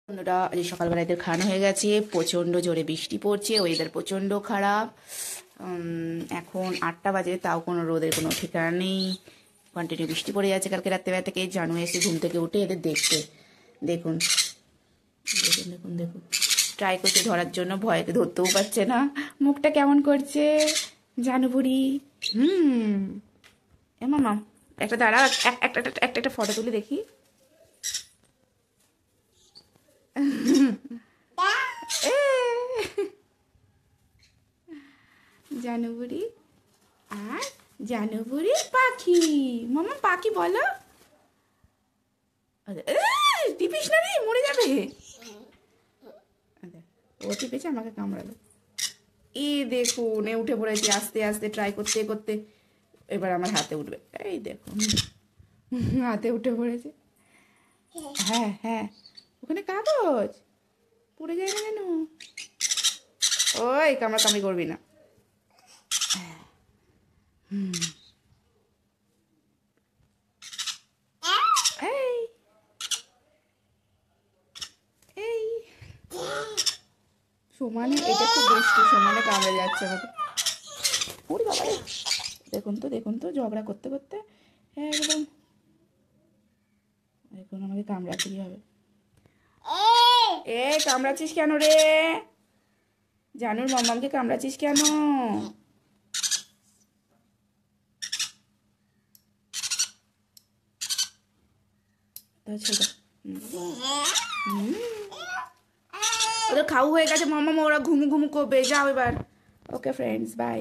বন্ধুরা আজ সকালবেলা এদের খাওয়ানো হয়ে গেছে। প্রচণ্ড জোরে বৃষ্টি পড়ছে, ওয়েদার প্রচণ্ড খারাপ। এখন 8টা বাজে, তাও কোনো রোদের কোনো ঠিকানা নেই। কন্টিনিউ বৃষ্টি পড়ে যাচ্ছে কালকে রাত্রেবেলা থেকে। জানু এসে ঘুম থেকে উঠে এদের দেখতে দেখুন দেখুন দেখুন দেখুন ট্রাই করছে ধরার জন্য, ভয়কে ধরতেও পারছে না। মুখটা কেমন করছে জানু বুড়ি। এ মামা একটা দাঁড়া, একটা একটা একটা ফটো তুলে দেখি। জানুবুড়ি আর জানুবুড়ি পাখি। মামা পাখি বলো। টিপিস না রে, মরে যাবে। ও টিপেছে, আমাকে কামড়ালো। দেখুন এ উঠে পড়েছে আস্তে আস্তে ট্রাই করতে করতে। এবার আমার হাতে উঠবে। এই দেখুন হাতে উঠে পড়েছে। হ্যাঁ হ্যাঁ, ওখানে কাগজ পড়ে যায় না কেন? ওই কামড়ি করবি না। এই এই সমানে, এটা খুব বেশি সমানে কামড়ে যাচ্ছে আমাকে। ওরে বাবা, দেখুন তো ঝগড়া করতে করতে একদম। দেখুন আমাকে কামড়াতেই হবে। কামড়াচ্ছিস কেন রে? জানুর মামাকে কামড়াচ্ছিস কেন? ওদের খাওয়া হয়ে গেছে মামা, ওরা ঘুমু ঘুমু করবে। যাও এবার। Okay friends, by.